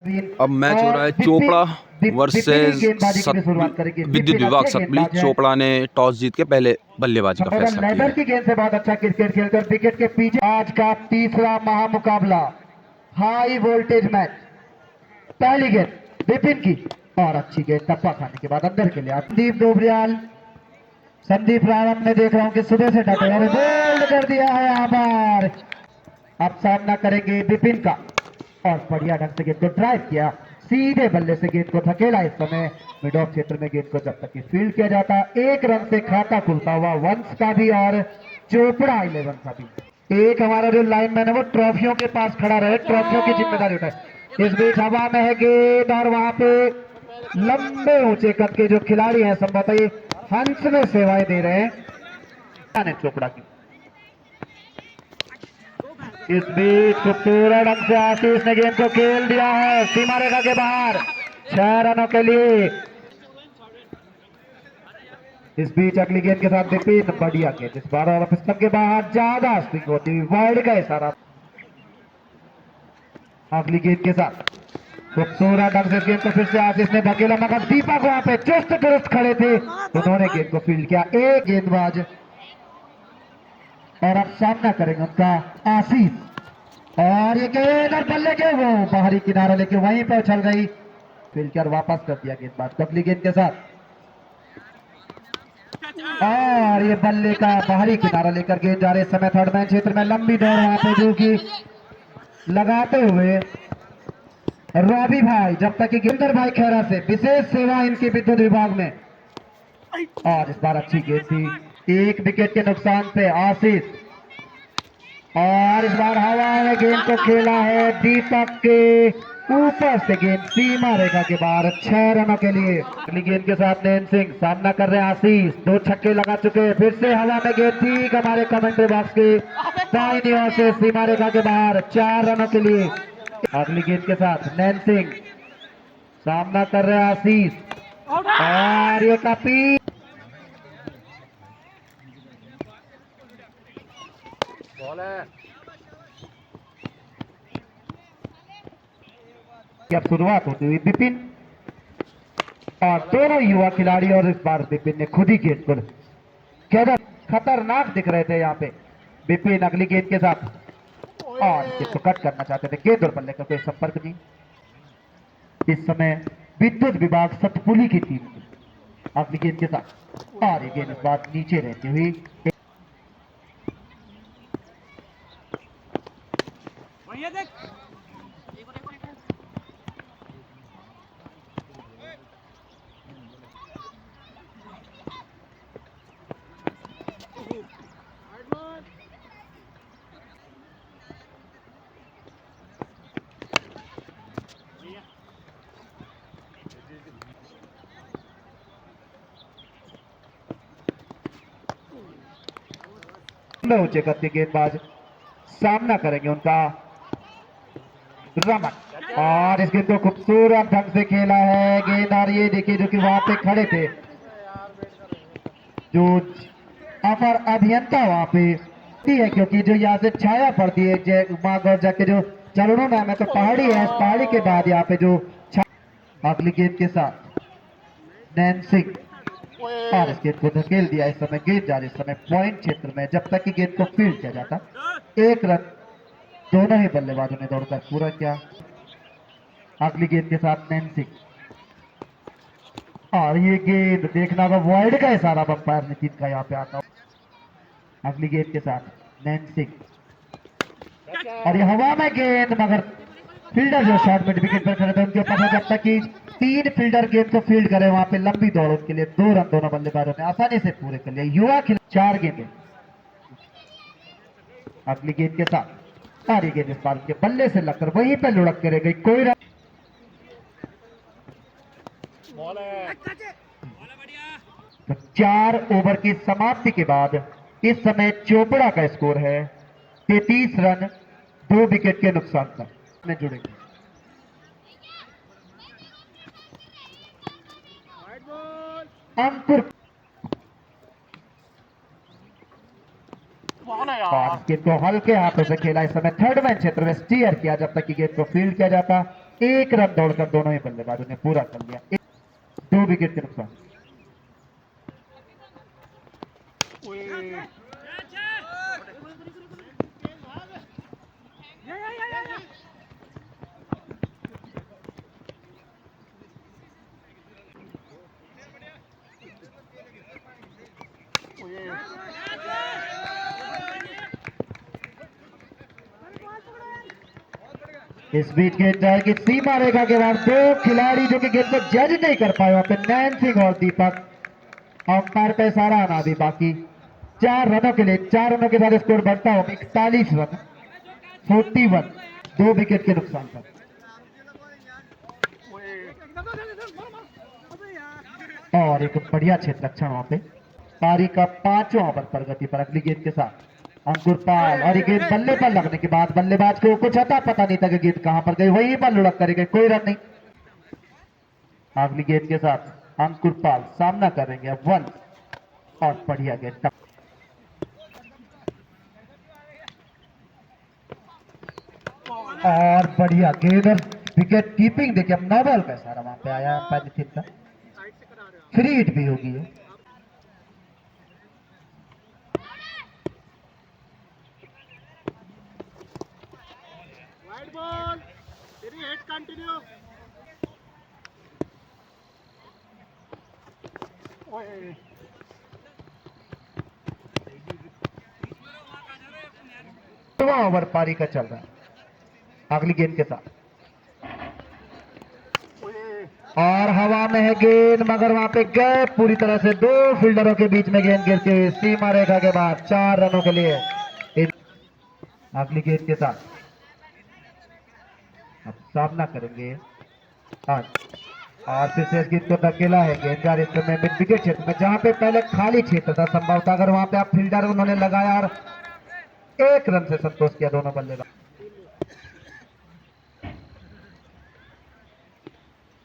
अब मैच हो रहा है चोपड़ा वर्सेस विद्युत विभाग सतलुज। चोपड़ा ने टॉस जीत के पहले बल्लेबाजी का फैसला किया लेदर की गेंद से बहुत अच्छा क्रिकेट खेलकर विकेट के पीछे आज का तीसरा महामुकाबला हाई वोल्टेज मैच। पहली गेंद विपिन की और अच्छी गेंद टप्पा खाने के बाद अंदर के लिए संदीप डोबरियाल। संदीप रावत ने देख रहा हूं कि सुबह से डटे और बोल्ड कर दिया है यहाँ पर। अब सामना करेंगे विपिन का और बढ़िया ढंग से गेंद को ड्राइव किया, सीधे बल्ले से गेंद को धकेला। इस समय मिड ऑफ क्षेत्र में गेंद को जब तक फील्ड किया जाता, एक रन से खाता खुलता हुआ वंश का भी और चोपड़ा 11 का भी। एक हमारा जो लाइनमैन है वो ट्रॉफियों के पास खड़ा रहे, ट्रॉफियों की जिम्मेदारी उठाए। इस बीच हवा में है गेंद और वहां पे लंबे ऊंचे कद के जो खिलाड़ी हैं संभवतः ये हंस में सेवाएं दे रहे हैं चोपड़ा की। इस बीच खूबसूरत ढंग से आशीष ने गेंद को खेल दिया है सीमा रेखा के बाहर 6 रनों के लिए। इस बीच अगली गेंद के साथ विपिन, बढ़िया गेंद इस बार और पिस्टन के बाहर ज्यादा स्विंग होती हुई वाइड का इशारा। अगली गेंद के साथ खूबसूरत ढंग से इस गेंद को फिर से आशीष ने धकेला, मगर दीपक वहां पे चुस्त दुरुस्त खड़े थे, उन्होंने गेंद को फील्ड किया। एक गेंदबाज और अब सामना करेंगे उनका आशीष और ये गेंद और बल्ले के वो बाहरी किनारा लेके वहीं पे उछल गई, फील्ड कर वापस कर दिया गेंदबाज अगली गेंद के साथ। और ये बल्ले का बाहरी किनारा लेकर गेंद जा रहे समय थर्ड मैन क्षेत्र में लंबी दौड़ वहां पे जो कि लगाते हुए रवि भाई, जब तक कि गिंदर भाई खैरा से विशेष सेवा इनके विद्युत विभाग में। और इस बार अच्छी गेंद थी, एक विकेट के नुकसान से आशीष और इस बार हवा में गेंद को खेला है दीपक के ऊपर से, गेंद सीमा रेखा के बाहर 6 रनों के लिए। अगली गेंद के साथ नैन सिंह सामना कर रहे हैं आशीष, 2 छक्के लगा चुके हैं, फिर से हवा में गेंद ठीक हमारे कमेंट्री बॉक्स के दाहिनी ओर से सीमा रेखा के बाहर 4 रनों के लिए। अगली गेंद के साथ नैन सिंह सामना कर रहे हैं आशीष और ये काफी बॉल है। अब शुरुआत होती हुई विपिन और दोनों युवा खिलाड़ी, और इस बार विपिन ने खुद ही गेंद को क्या खतरनाक दिख रहे थे यहाँ पे विपिन। अगली गेंद के साथ और गेंद को कट करना चाहते थे, गेंद और बल्ले का कोई संपर्क नहीं। इस समय विद्युत विभाग सतपुली की टीम अगली गेंद के साथ और ये गेंद इस बार नीचे रहती हुई ऊंचे करते गेंदबाज सामना करेंगे उनका रमन और इस गेंद को खूबसूरत ढंग से खेला है गेंद। और ये देखिए जो कि वहां पे खड़े थे जो अपर अभियंता वहां पे है, क्योंकि जो यहाँ से छाया पड़ती है माँ गौरजा के जो चरणों में हमें तो पहाड़ी है, इस पहाड़ी के बाद यहाँ पे जो अगली गेंद के साथ नैन सिंह और इस गेंद को धकेल दिया। इस समय गेंद जा रही, इस समय पॉइंट क्षेत्र में जब तक कि गेंद को फील्ड किया जाता, 1 रन दोनों ही बल्लेबाजों ने दौड़कर पूरा किया। अगली गेंद के साथ नैन सिंह और ये गेंद देखना होगा वाइड का इशारा अंपायर ने का यहाँ पे आता। अगली गेंद के साथ नैन सिंह और ये हवा में गेंद, मगर फील्डर जो शॉट मिड विकेट पर खड़े थे उनके ऊपर जब तक कि 3 फील्डर गेंद को फील्ड करे वहां पे लंबी दौड़ के लिए 2 रन दोनों बल्लेबाजों ने आसानी से पूरे कर लिया। युवा खिलाड़ी 4 गेंदें अगली गेंद के साथ और ये गेंद इस बार के बल्ले से लगकर वहीं पे लुढ़क के रह गई, कोई रन। तो 4 ओवर की समाप्ति के बाद इस समय चोपड़ा का स्कोर है 33 रन 2 विकेट के नुकसान पर में जुड़ेंगे। अंकुर और गेंद को हल्के हाथों से खेला, इस समय थर्ड मैन क्षेत्र में स्टीयर किया जब तक कि गेंद को फील्ड किया जाता। एक रन दौड़कर दोनों ही बल्लेबाजों ने पूरा कर लिया। 2 विकेट के नुकसान। इस बीच गेंद जाएगी सीमा रेखा के बाद। 2 खिलाड़ी जो कि गेंद को जज नहीं कर पाए वहां पे, नैन सिंह और दीपक। अंपायर पे सारा आना भी बाकी। 4 रनों के लिए, 4 रनों के बाद स्कोर बढ़ता हो 41 रन, 41। 2 विकेट के नुकसान पर। और एक बढ़िया क्षेत्ररक्षण वहां पे। पारी का 5वां ओवर प्रगति पर अगली गेंद के साथ अंकुर पाल। और ये गेंद बल्ले पर लगने के बाद बल्लेबाज को कुछ अता पता नहीं था कि गेंद कहां पर गई, वहीं पर लुढ़क करेंगे, कोई रन नहीं। अगली गेंद के साथ अंकुर पाल सामना करेंगे 1। और बढ़िया गेंद, और बढ़िया गेंद और विकेट कीपिंग देखिए। अब 9 बॉल का सारा वहां पे आया पैनिथिन का। फ्री हिट भी होगी है। ओवर पारी का चल रहा है अगली गेंद के साथ। और हवा में है गेंद, मगर वहां पे गए पूरी तरह से। 2 फील्डरों के बीच में गेंद गिरती हुई सीमा रेखा के बाद 4 रनों के लिए। अगली गेंद के साथ अब सामना करेंगे आज। और फिर से इस गेंद को धकेला है गेंद जा रही है मिड विकेट क्षेत्र में, जहां पे पहले खाली क्षेत्र था संभवतः। अगर वहां पे आप फील्डर उन्होंने लगाया और 1 रन से संतोष किया दोनों बल्लेबाज।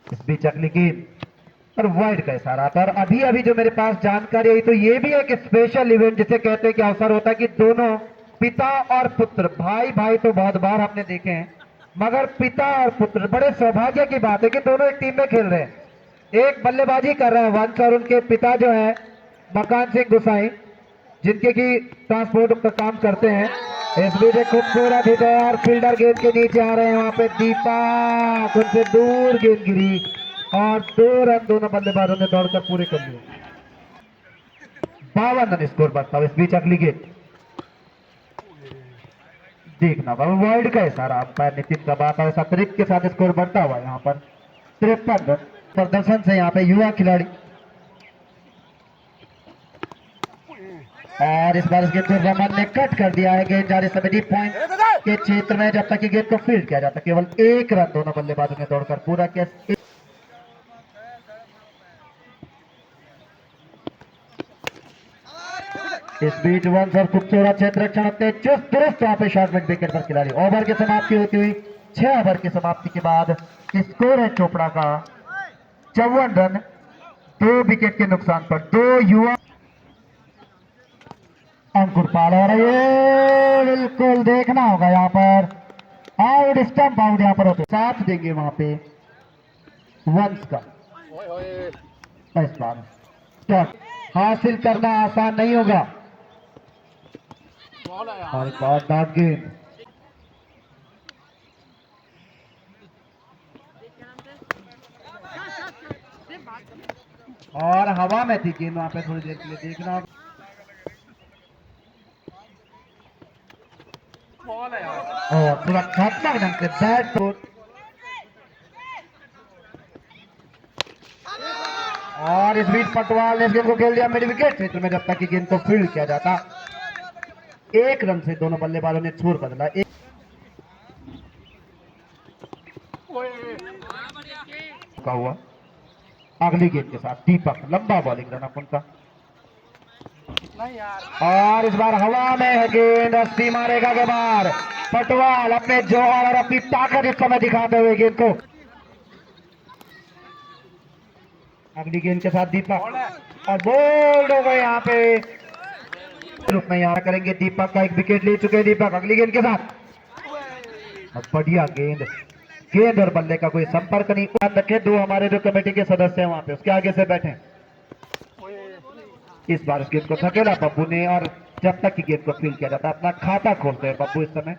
इस बीच अगली गेंद पर वाइड का इशारा आता है। और अभी अभी जो मेरे पास जानकारी आई तो ये भी एक स्पेशल इवेंट जिसे कहते हैं कि अवसर होता है कि दोनों पिता और पुत्र, भाई भाई तो बहुत बार आपने देखे हैं, मगर पिता और पुत्र, बड़े सौभाग्य की बात है कि दोनों एक टीम में खेल रहे हैं। एक बल्लेबाजी कर रहे हैं वंश, और उनके पिता जो है मकान सिंह गुसाई, जिनके की ट्रांसपोर्ट का काम करते हैं। इस बीच एक खूबसूरत हिट है और फील्डर गेंद के नीचे आ रहे हैं वहां पे दीपक, उनसे दूर गेंद गिरी और 2 रन दोनों बल्लेबाजों ने दौड़कर पूरे कर लिए। 52 रन स्कोर बढ़ता है। इस बीच अगली गेंद देखना वर्ल्ड का इशारा अंपायर नितिन का बात है। अतिरिक्त के साथ स्कोर बढ़ता हुआ यहाँ पर 53 रन प्रदर्शन से यहाँ पे युवा खिलाड़ी। और इस बार इस गेंद को रमन ने कट कर दिया है। गेंद जा रही समय डीप पॉइंट के क्षेत्र में, जब तक कि गेंद को फील्ड किया जाता। केवल 1 रन दोनों बल्लेबाजों ने दौड़कर पूरा किया। इस बीच वंश और खूबसूरत क्षेत्ररक्षण अपने चुस्त दुरुस्त वहां पे शॉर्ट मिड विकेट पर खिलाड़ी। ओवर की समाप्ति होती हुई 6 ओवर की समाप्ति के बाद स्कोर है चोपड़ा का 54 रन 2 विकेट के नुकसान पर। 2 युवा अंकुर पाल। और ये बिल्कुल देखना होगा यहाँ पर आउट, स्टंप आउट यहाँ पर होते साथ देंगे वहां पे वंश का। इस बार शॉट हासिल करना आसान नहीं होगा। और एक और डॉट गेंद, और हवा में थी गेंद वहां पे थोड़ी देर के लिए देखना। और सुरक्षात्मक ढंग से बैट और इस बीच पटवाल ने इस गेंद को खेल दिया मिड विकेट क्षेत्र में, जब तक कि गेंद को फील्ड किया जाता। 1 रन से दोनों बल्लेबाजों ने छोर बदला। का हुआ अगली गेंद के साथ दीपक, लंबा बॉलिंग रन अप उनका। और इस बार हवा में है गेंद और सीमा रेखा के बाहर। पटवाल अपने जौहर और अपनी ताकत इस समय दिखाते हुए गेंद को। अगली गेंद के साथ दीपक और बोल्ड हो गए यहाँ पे रूप में। यहाँ करेंगे दीपक का 1 विकेट ले चुके हैं दीपक। अगली गेंद के साथ बढ़िया गेंद गेंद और बल्ले का कोई संपर्क नहीं। ध्यान रखें, दो हमारे जो कमेटी के सदस्य हैं वहां पे उसके आगे से बैठे। इस बार इस गेंद को धकेला बब्बू ने, और जब तक की गेंद को फील किया जाता है अपना खाता खोलते हैं बब्बू। इस समय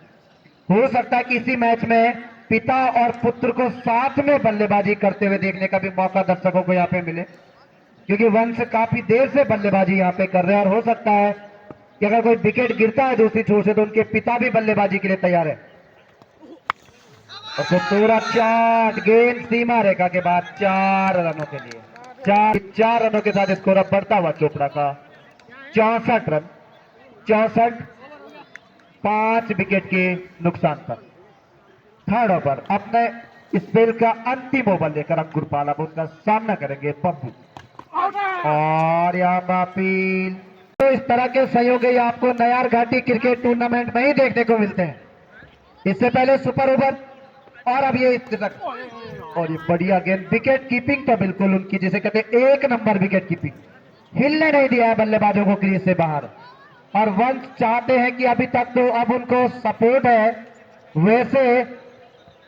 हो सकता है कि इसी मैच में पिता और पुत्र को साथ में बल्लेबाजी करते हुए देखने का भी मौका दर्शकों को यहाँ पे मिले, क्योंकि वंश काफी देर से बल्लेबाजी यहाँ पे कर रहे हैं, और हो सकता है कि अगर कोई विकेट गिरता है दूसरी छोर से तो उनके पिता भी बल्लेबाजी के लिए तैयार है। और पूरा चार गेंद सीमा रेखा के बाद 4 रनों के लिए, 4 रनों के साथ स्कोर अब बढ़ता हुआ चोपड़ा का 64 रन, 64, 5 विकेट के नुकसान पर। थर्ड ओवर अपने स्पेल का अंतिम ओवर लेकर अंकुरपाल अब उनका सामना करेंगे पप्पू। और यहाँ पर अपील। तो इस तरह के सहयोगी आपको नयार घाटी क्रिकेट टूर्नामेंट में ही देखने को मिलते हैं। इससे पहले सुपर ओवर और अब ये और ये बढ़िया गेंद, विकेट कीपिंग तो बिल्कुल उनकी जिसे कहते हैं 1 नंबर विकेट कीपिंग, हिलने नहीं दिया है बल्लेबाजों को क्रीज से बाहर। और वंश चाहते हैं कि अभी तक तो अब उनको सपोर्ट है, वैसे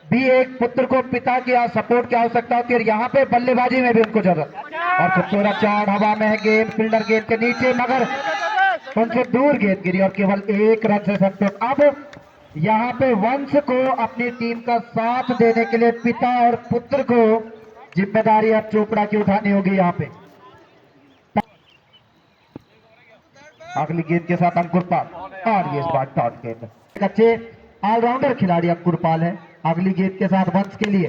भी एक पुत्र को पिता की सपोर्ट की आवश्यकता होती है, और यहाँ पे बल्लेबाजी में भी उनको जरूरत। और पूरा चार हवा में है गेंद, फील्डर गेंद के नीचे, मगर उनसे दूर गेंद गिरी और केवल 1 रन से संतोष। अब यहाँ पे वंश को अपनी टीम का साथ देने के लिए पिता और पुत्र को जिम्मेदारी अब चोपड़ा की उठानी होगी। यहाँ पे अगली गेंद के साथ अंकुरपाल, और ये इस बार डॉट गेंद। अच्छे ऑलराउंडर खिलाड़ी अंकुरपाल है। अगली गेंद के साथ वंश के लिए,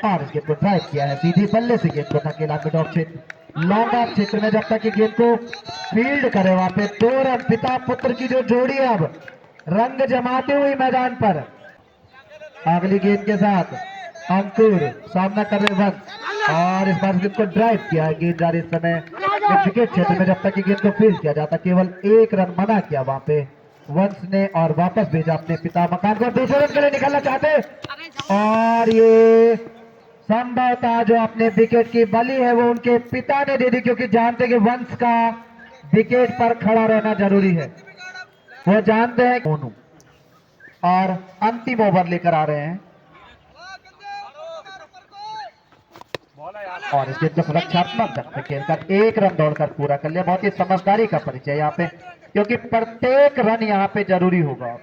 और इस गेंद को ड्राइव किया है सीधी बल्ले से, गेंद को धकेला मिड ऑफ क्षेत्र, लॉन्ग ऑफ क्षेत्र में। जब तक कि गेंद को फील्ड करे वहां पे 2 रन। पिता पुत्र की जो जोड़ी है अब रंग जमाते हुए मैदान पर। अगली गेंद के साथ अंकुर सामना कर रहे वंश, और इस बार गेंद को ड्राइव किया है। गेंद जा रही इस समय विकेट क्षेत्र में, जब तक कि गेंद को फील्ड किया जाता केवल 1 रन मना किया वहां पे वंश ने, और वापस भेजा अपने पिता मकान को। दूसरे रन के लिए निकलना चाहते, और ये संभवतः जो अपने विकेट की बलि है वो उनके पिता ने दे दी, क्योंकि जानते कि वंश का विकेट पर खड़ा रहना जरूरी है। वो जानते हैं मोनू, और अंतिम ओवर लेकर आ रहे हैं, और इस गेंद को सुरक्षात्मक ढंग से खेलकर 1 रन दौड़कर पूरा कर लिया। बहुत ही समझदारी का परिचय यहाँ पे, क्योंकि प्रत्येक रन यहाँ पे जरूरी होगा।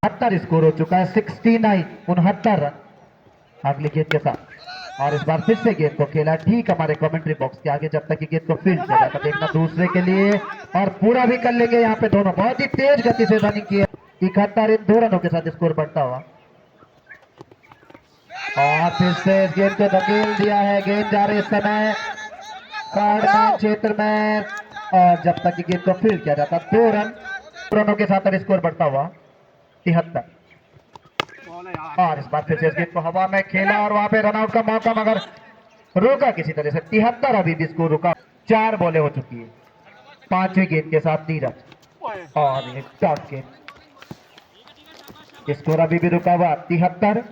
70 स्कोर हो चुका है, 69 रन अगली गेंद के साथ। और इस बार फिर से गेंद को खेला ठीक हमारे कमेंट्री बॉक्स के आगे, जब तक कि गेंद को फील्ड किया जाता देखना दूसरे के लिए, और पूरा भी कर लेंगे यहाँ पे दोनों। बहुत ही तेज गति से रनिंग की है। 71 इन 2 रनों के साथ स्कोर बढ़ता हुआ, और फिर से इस गेंद को धकेल दिया है। गेंद जा रही इस समय कार्ड क्षेत्र में, और जब तक कि गेंद को फील्ड किया जाता 2 रनों के साथ स्कोर बढ़ता हुआ 73। और इस बार फिर से इस गेंद को हवा में खेला, और वहां पे रनआउट का मौका मगर रोका किसी तरह से। 73 अभी भी स्कोर रुका, 4 बॉलें हो चुकी है। 5वीं गेंद के साथ नीरज, और ये डॉट गेंद, स्कोर अभी भी रुका हुआ 73।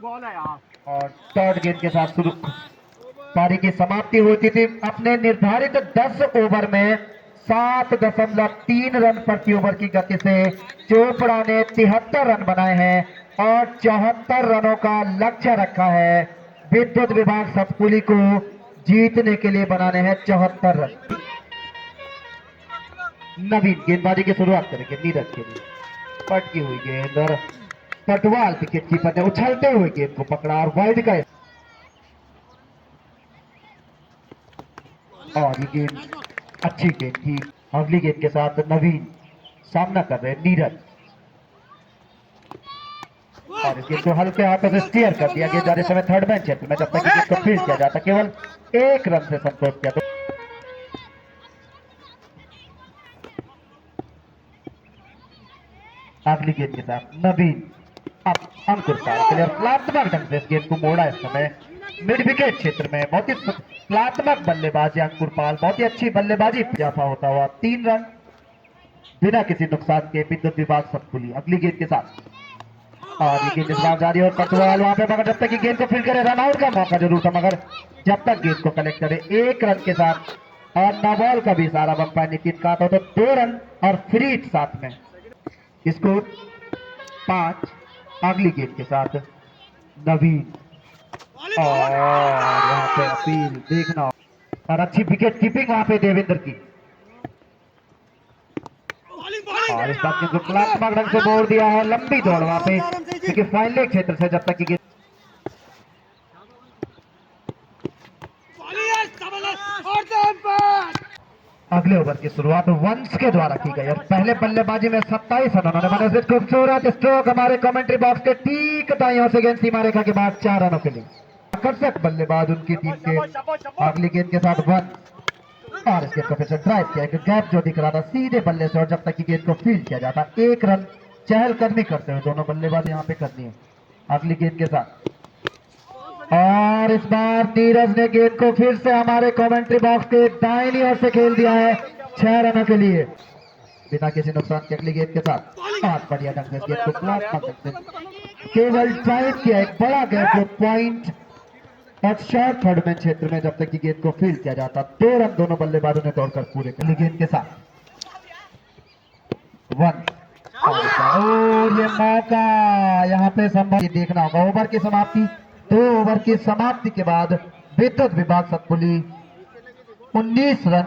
और थर्ड गेंद के साथ शुरू पारी की समाप्ति होती थी। अपने निर्धारित 10 ओवर में 7.3 रन प्रति ओवर की गति से चोपड़ा ने 73 रन बनाए हैं, और 74 रनों का लक्ष्य रखा है। विद्युत विभाग सतपुली को जीतने के लिए बनाने हैं 74 रन। नवीन गेंदबाजी की शुरुआत करेंगे नीरज के लिए। पटकी हुई गेंद, और पटवाल विकेट कीपर ने उछलते हुए गेंद को पकड़ा, और वाइड का, और ये गेंद अच्छी गेंद थी। अगली गेंद के साथ नवीन सामना कर रहे नीरज, और इस गेंद को हल्के हाथों से स्टीयर कर दिया। गेंद जा रहे समय थर्ड मैन क्षेत्र में, जब तक गेंद को फील्ड किया जाता केवल 1 रन से संतोष किया। अगली गेंद के साथ नवीन अब अंकुरपाल कलात्मक ढंग से इस गेंद को मोड़ा। इस समय मिड विकेट क्षेत्र में बहुत ही कलात्मक बल्लेबाजी अंकुरपाल, बहुत ही अच्छी बल्लेबाजी इजाफा होता हुआ 3 रन बिना किसी नुकसान के विद्युत विभाग सतपुली। अगली गेंद के साथ, और ये गेंद इस बार जारी, और पटवाल वहां पे, मगर जब तक कि गेंद को फील्ड करे रन आउट का मौका जरूर था, मगर जब तक गेंद को कलेक्ट करे 1 रन के साथ, और नो बॉल का भी इशारा अंपायर नितिन का था, तो 2 रन और फ्री हिट साथ में। इसको 5 अगली गेंद के साथ नवीन, और यहाँ पे अपील देखना, और अच्छी विकेट कीपिंग वहां पे देवेंद्र की, और इस बात को कलात्मक ढंग से मोड़ दिया है। लंबी दौड़ वहां पे, क्योंकि फाइनल क्षेत्र से जब तक की गेंद अगले ओवर की शुरुआत वंश के द्वारा की गई, और पहले बल्लेबाजी में 27 रन उन्होंने बनाए। से खूबसूरत स्ट्रोक हमारे कमेंट्री बॉक्स के ठीक दाईं ओर से गेंद सीमा रेखा के बाद 4 रनों के लिए। आकर्षक बल्लेबाज उनकी टीम के अगली गेंद के साथ वंश, और इस गेंद को फिर से ड्राइव किया, एक गैप जो दिख रहा था सीधे बल्ले से, और जब तक की गेंद को फील्ड किया जाता 1 रन चहलकदमी करते हुए दोनों बल्लेबाज यहाँ पे करनी है अगली गेंद के साथ। और इस बार नीरज ने गेंद को फिर से हमारे कमेंट्री बॉक्स के दाहिनी ओर से खेल दिया है 6 रनों के लिए बिना किसी नुकसान के अगली गेंद के साथ। बहुत बढ़िया ढंग से इस गेंद को कलात्मक ढंग से केवल ड्राइव किया, एक बड़ा गैप जो पॉइंट और शॉर्ट थर्ड में क्षेत्र में जब तक की गेंद को फील्ड किया जाता 2 रन दोनों बल्लेबाजों ने दौड़कर पूरे कर। गेंद के साथ 1, और ये मौका यहाँ पे संभव देखना होगा। ओवर की समाप्ति, 2 ओवर की समाप्ति के बाद विद्युत विभाग सतपुली 19 रन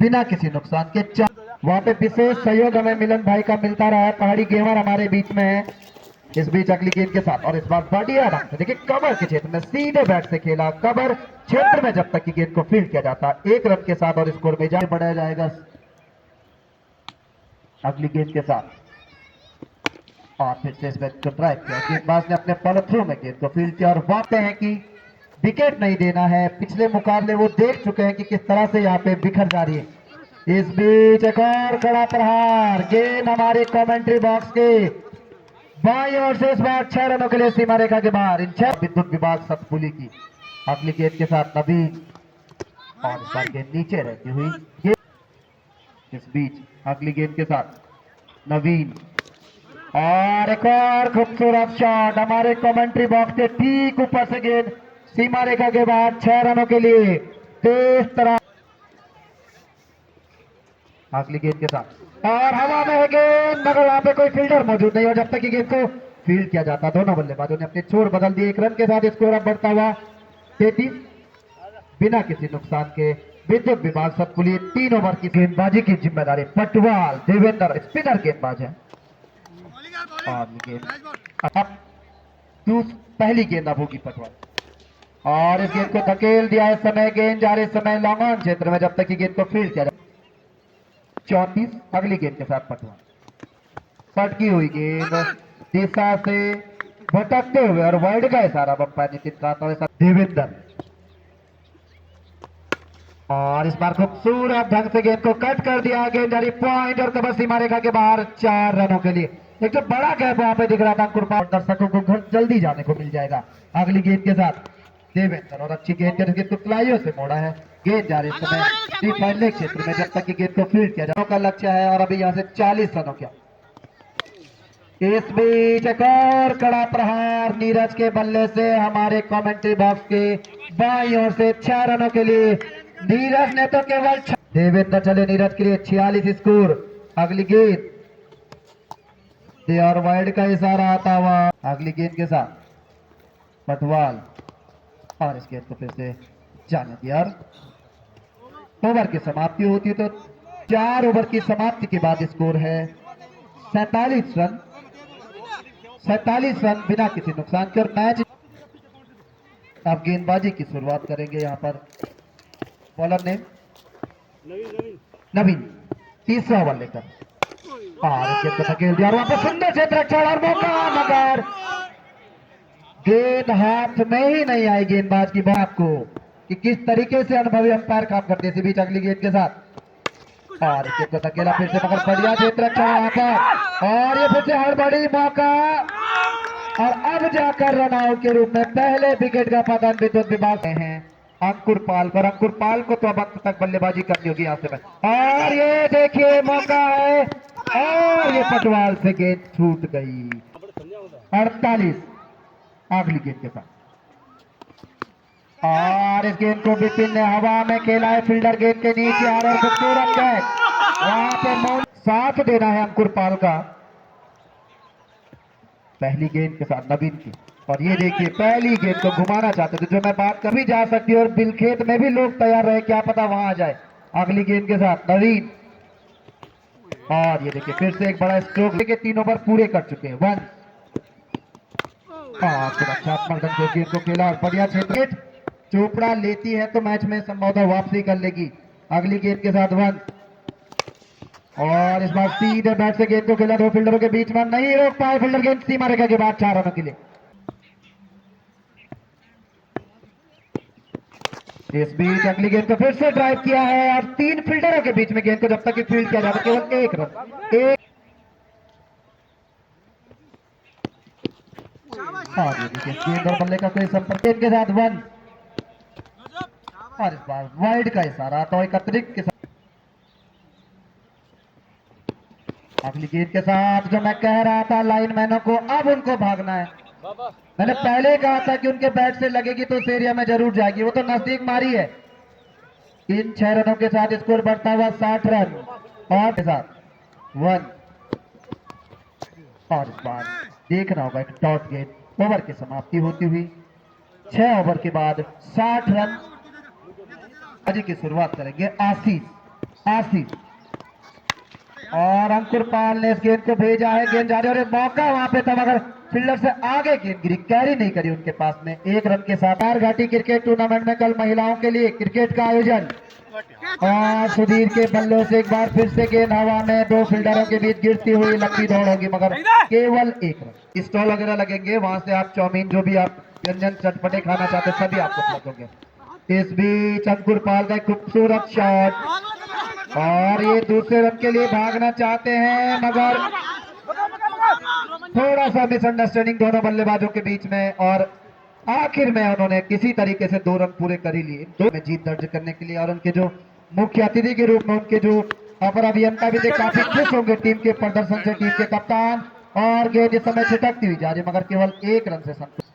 बिना किसी नुकसान के 4। वहां पे विशेष सहयोग हमें मिलन भाई का मिलता रहा है, पहाड़ी गेमर हमारे बीच में है इस बीच अगली गेंद के साथ। और इस बार बढ़िया ढंग से देखिए कवर के क्षेत्र में सीधे बैट से खेला, कवर क्षेत्र में जब तक की गेंद को फील्ड किया जाता 1 रन के साथ, और स्कोर में बढ़ाया जाएगा अगली गेंद के साथ। और फिर से इस बैट को ड्राइव किया, गेंदबाज ने अपने फॉलो थ्रू में गेंद को फील्ड किया, और वाकई है कि विकेट नहीं देना है। पिछले मुकाबले वो देख चुके हैं कि किस तरह से यहाँ पे बिखर जा रही है। इस बीच एक और कड़ा प्रहार, गेंद हमारे कमेंट्री बॉक्स के बाईं ओर से इस बार 6 रनों के लिए सीमा रेखा के बाहर। इन 6 विद्युत विभाग सतपुली की अगली गेंद के साथ नवीन, और इस बार गेंद नीचे रहती हुई गेंद, इस बीच अगली गेंद के साथ नवीन, और एक और खूबसूरत शॉट हमारे कमेंट्री बॉक्स के ठीक ऊपर से गेंद सीमा रेखा के बाद 6 रनों के लिए तेज तरह अगली गेंद के साथ, और हवा में है गेंद, मगर वहां पे कोई फील्डर मौजूद नहीं, और जब तक की गेंद को फील्ड किया जाता दोनों बल्लेबाजों ने अपने छोर बदल दिए। 1 रन के साथ स्कोर अब बढ़ता हुआ 33 बिना किसी नुकसान के। विद्युत विभाग सतपुली 3 ओवर की गेंदबाजी की जिम्मेदारी पटवाल देवेंद्र स्पिनर गेंदबाज है, और गेंद अब पहली गेंद अब होगी पटवाल, और इस गेंद को धकेल दिया इस समय, गेंद जा रही समय लॉन्ग ऑन क्षेत्र में जब तक की गेंद को फील्ड किया जाए। 34 अगली गेंद के साथ पटवाल, पटकी हुई गेंद दिशा से भटकते हुए, और वाइड का इशारा अंपायर नितिन राठौर देवेंद्र, और इस बार खूबसूरत ढंग से गेंद को कट कर दिया, गेंद जारी पॉइंट और कबर सीमा रेखा के बाहर 4 रनों के लिए। एक जो बड़ा गैप वहां पे दिख रहा था अंकुर पाल, दर्शकों को घर जल्दी जाने को मिल जाएगा अगली गेंद के साथ देवेंद्र, और अच्छी गेंद को तुतलाइयों से मोड़ा है, गेंद जा रही समय फाइनल क्षेत्र में जब तक की गेंद को फील्ड किया जाए का लक्ष्य है, और अभी यहाँ से 40 रनों का। इस बीच एक और कड़ा प्रहार नीरज के बल्ले से हमारे कमेंट्री बॉक्स के बाईं ओर से 6 रनों के लिए। नीरज ने तो केवल देवेंद्र चले नीरज के लिए 46 स्कोर। अगली गेंद और वाइड का इशारा आता हुआ अगली गेंद के साथ पटवाल, और इस गेंद को फिर से जाने दिया। ओवर की समाप्ति होती तो 4 ओवर की समाप्ति के बाद स्कोर है 47 रन, 47 रन बिना किसी नुकसान के। और मैच अब गेंदबाजी की शुरुआत करेंगे यहाँ पर बॉलर ने नवीन, तीसरा ओवर लेकर, और गेंद को धकेल दिया, और वहां पर सुंदर क्षेत्र रक्षा और मौका, मगर गेंद हाथ में ही नहीं आई गेंदबाज की। बात को कि किस तरीके से अनुभवी अंपायर काम करते हैं। इसी बीच अगली गेंद के साथ, और इस गेंद को धकेला फिर से, मगर बढ़िया क्षेत्र रक्षा वहां पर, और ये फिर से हड़बड़ी मौका, और अब जाकर रन आउट के रूप में पहले विकेट का पतन विद्युत विभाग हैं अंकुर पाल पर। अंकुर पाल को तो अब अंत तक बल्लेबाजी करनी होगी यहाँ से, और ये देखिए मौका है, और ये पटवाल से गेंद छूट गई। 48 अगली गेंद के साथ, और इस गेंद को विपिन ने हवा में खेला है, फील्डर गेंद के नीचे आ रहा है, खूबसूरत कैच, वहां पे साथ देना है अंकुर पाल का, पहली गेंद के साथ नवीन की, और ये देखिए पहली गेंद को घुमाना चाहते थे, जो मैं बात कभी जा सकती है, और बिलखेत में भी लोग तैयार रहे, क्या पता वहां आ जाए। अगली गेंद के साथ नवीन, और ये देखिए फिर से एक बड़ा स्ट्रोक लेके 3 ओवर पूरे कर चुके हैं। 1 सुरक्षात्मक ढंग से गेंद को खेला और बढ़िया क्षेत्र। चोपड़ा लेती है तो मैच में संभवतः वापसी कर लेगी। अगली गेंद के साथ 1, और इस बार सीधे बैट से गेंद को खेला, 2 फील्डरों के बीच में, नहीं रोक पाए फील्डर, गेंद सीमा रेखा के बाद 4 रनों के लिए। इस बीच अगली गेंद को फिर से ड्राइव किया है, और 3 फील्डरों के बीच में गेंद को जब तक कि फील्ड किया जाता केवल 1 रन। एक गेंद और बल्ले का कोई संपर्क के साथ 1, और इस बार वाइड का इशारा तो एक अतिरिक्त के साथ। अगली गेंद के साथ जो मैं कह रहा था लाइनमैनों को अब उनको भागना है, मैंने पहले कहा था कि उनके बैट से लगेगी तो उस एरिया में जरूर जाएगी, वो तो नजदीक मारी है। इन 6 रनों के साथ स्कोर बढ़ता हुआ 60 रन, और के साथ 1, और इस बार देखना होगा एक डॉट गेंद। ओवर की समाप्ति होती हुई 6 ओवर के बाद 60 रन। आज की शुरुआत करेंगे आशीष, और अंकुर पाल ने इस गेंद को भेजा है, गेंद जा रही है, और मौका वहां पे था मगर फील्डर से आगे गेंद गिरी, कैरी नहीं करी उनके पास में। 1 रन के साथ घाटी क्रिकेट टूर्नामेंट में कल महिलाओं के लिए क्रिकेट का आयोजन, और सुधीर के बल्लों से एक बार फिर से गेंद हवा में, 2 फील्डरों के बीच गिरती हुई लंबी दौड़ होगी, मगर केवल 1 रन। स्टॉल वगैरह लगेंगे, वहां से आप चाउमीन जो भी आप व्यंजन चटपटे खाना चाहते सभी आपको उपलब्ध होंगे। इस बीच अंकुर पाल का खूबसूरत शॉट, और ये दूसरे रन के लिए भागना चाहते हैं, मगर थोड़ा सा मिसअंडरस्टैंडिंग दोनों बल्लेबाजों के बीच में, और आखिर में उन्होंने किसी तरीके से 2 रन पूरे कर ही लिए, 2 में जीत दर्ज करने के लिए। और उनके जो मुख्य अतिथि के रूप में उनके जो अपर अभियंता भी थे, काफी खुश होंगे टीम के प्रदर्शन से, टीम के कप्तान। और गेंद इस समय छिटकती हुई जा रही, मगर केवल 1 रन से संतुष्ट,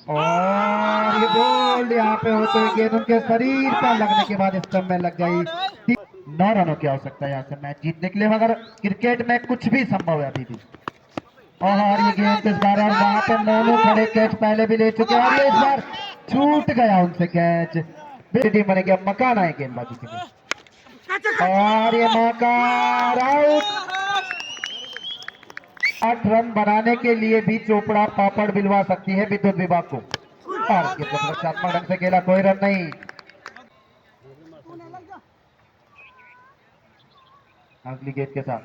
और ये बोल्ड यहाँ पे होते हुए गेंद उनके शरीर पर लगने के बाद स्टंप में लग गई। 9 रनों की आवश्यकता है यहाँ से मैच जीतने के लिए, मगर क्रिकेट में कुछ भी संभव है अभी भी। और ये गेंद इस बार, और वहां पे मोनू खड़े कैच पहले भी ले चुके हैं, और ये इस बार छूट गया उनसे कैच। टीम बने गया मकान आए गेंदबाजी के लिए, और ये मकान आउट। 8 रन बनाने के लिए भी चोपड़ा पापड़ बिलवा सकती है विद्युत विभाग को, और सुरक्षात्मक ढंग से खेला, कोई रन नहीं। अगली गेंद के साथ,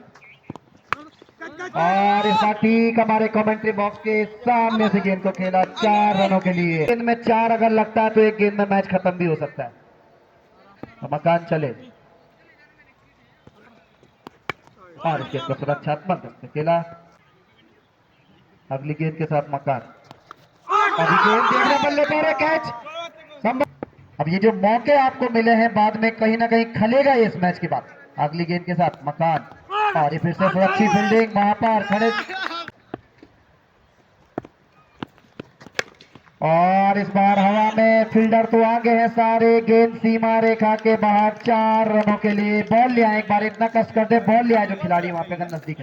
और इस बार ठीक हमारे कमेंट्री बॉक्स के सामने से गेंद को खेला 4 रनों के लिए। गेंद में 4 अगर लगता है तो एक गेंद में मैच खत्म भी हो सकता है, तो मकान चले, और इस गेंद को सुरक्षात्मक ढंग से खेला। अगली गेंद के साथ मकान, अभी गेंद देखने बल्ले पर कैच। अब ये जो मौके आपको मिले हैं बाद में कहीं ना कहीं खलेगा ये इस मैच के बाद। अगली गेंद के साथ मकान, और ये फिर से सुरक्षित फील्डिंग, वहां पर खड़े, और इस बार हवा में फील्डर तो आगे हैं सारे, गेंद सीमा रेखा के बाहर। 4 रनों के लिए बॉल लिया, एक बार इतना कष्ट करते बॉल लिया जो खिलाड़ी वहां पे नजदीक है।